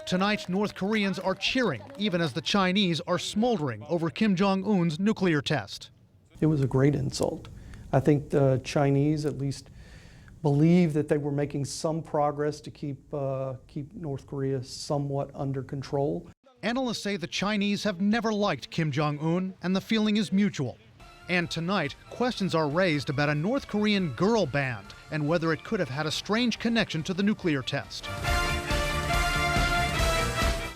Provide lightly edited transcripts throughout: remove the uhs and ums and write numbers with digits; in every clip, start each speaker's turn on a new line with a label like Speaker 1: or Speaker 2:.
Speaker 1: Tonight, North Koreans are cheering, even as the Chinese are smoldering over Kim Jong-un's nuclear test.
Speaker 2: It was a great insult. I think the Chinese at least believe that they were making some progress to keep North Korea somewhat under control.
Speaker 1: Analysts say the Chinese have never liked Kim Jong-un, and the feeling is mutual. And tonight, questions are raised about a North Korean girl band and whether it could have had a strange connection to the nuclear test.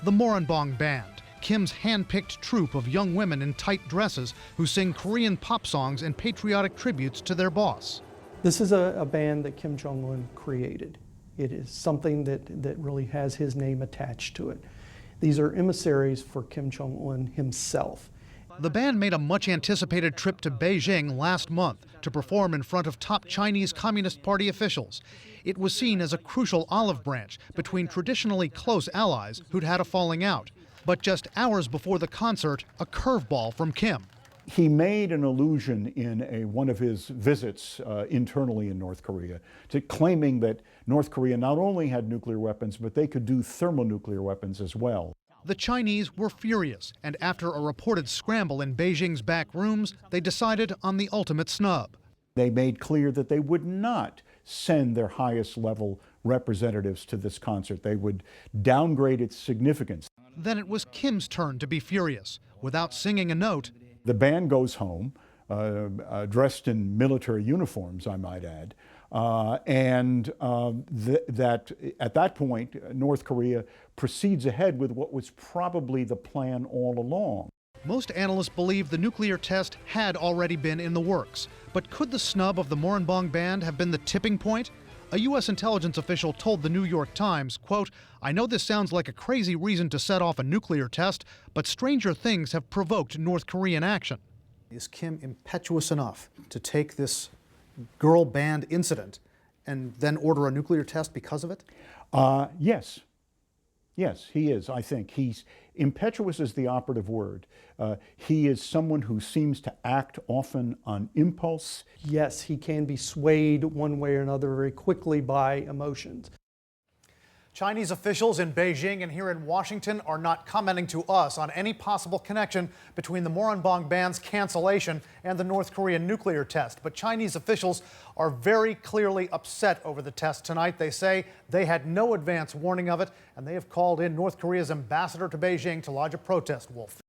Speaker 1: The Moranbong Band, Kim's hand-picked troupe of young women in tight dresses who sing Korean pop songs and patriotic tributes to their boss.
Speaker 2: This is a band that Kim Jong-un created. It is something that really has his name attached to it. These are emissaries for Kim Jong-un himself.
Speaker 1: The band made a much-anticipated trip to Beijing last month to perform in front of top Chinese Communist Party officials. It was seen as a crucial olive branch between traditionally close allies who'd had a falling out. But just hours before the concert, a curveball from Kim.
Speaker 3: He made an allusion in one of his visits internally in North Korea to claiming that North Korea not only had nuclear weapons, but they could do thermonuclear weapons as well.
Speaker 1: The Chinese were furious, and after a reported scramble in Beijing's back rooms, they decided on the ultimate snub.
Speaker 3: They made clear that they would not send their highest level representatives to this concert. They would downgrade its significance.
Speaker 1: Then it was Kim's turn to be furious. Without singing a note,
Speaker 3: the band goes home, dressed in military uniforms, I might add, that at that point, North Korea proceeds ahead with what was probably the plan all along.
Speaker 1: Most analysts believe the nuclear test had already been in the works. But could the snub of the Moranbong Band have been the tipping point? A U.S. intelligence official told the New York Times, quote, "I know this sounds like a crazy reason to set off a nuclear test, but stranger things have provoked North Korean action."
Speaker 4: Is Kim impetuous enough to take this girl band incident and then order a nuclear test because of it?
Speaker 3: Yes. Yes, he is, I think. Impetuous is the operative word. He is someone who seems to act often on impulse.
Speaker 2: Yes, he can be swayed one way or another very quickly by emotions.
Speaker 4: Chinese officials in Beijing and here in Washington are not commenting to us on any possible connection between the Moranbong Band's cancellation and the North Korean nuclear test. But Chinese officials are very clearly upset over the test tonight. They say they had no advance warning of it, and they have called in North Korea's ambassador to Beijing to lodge a protest, Wolf.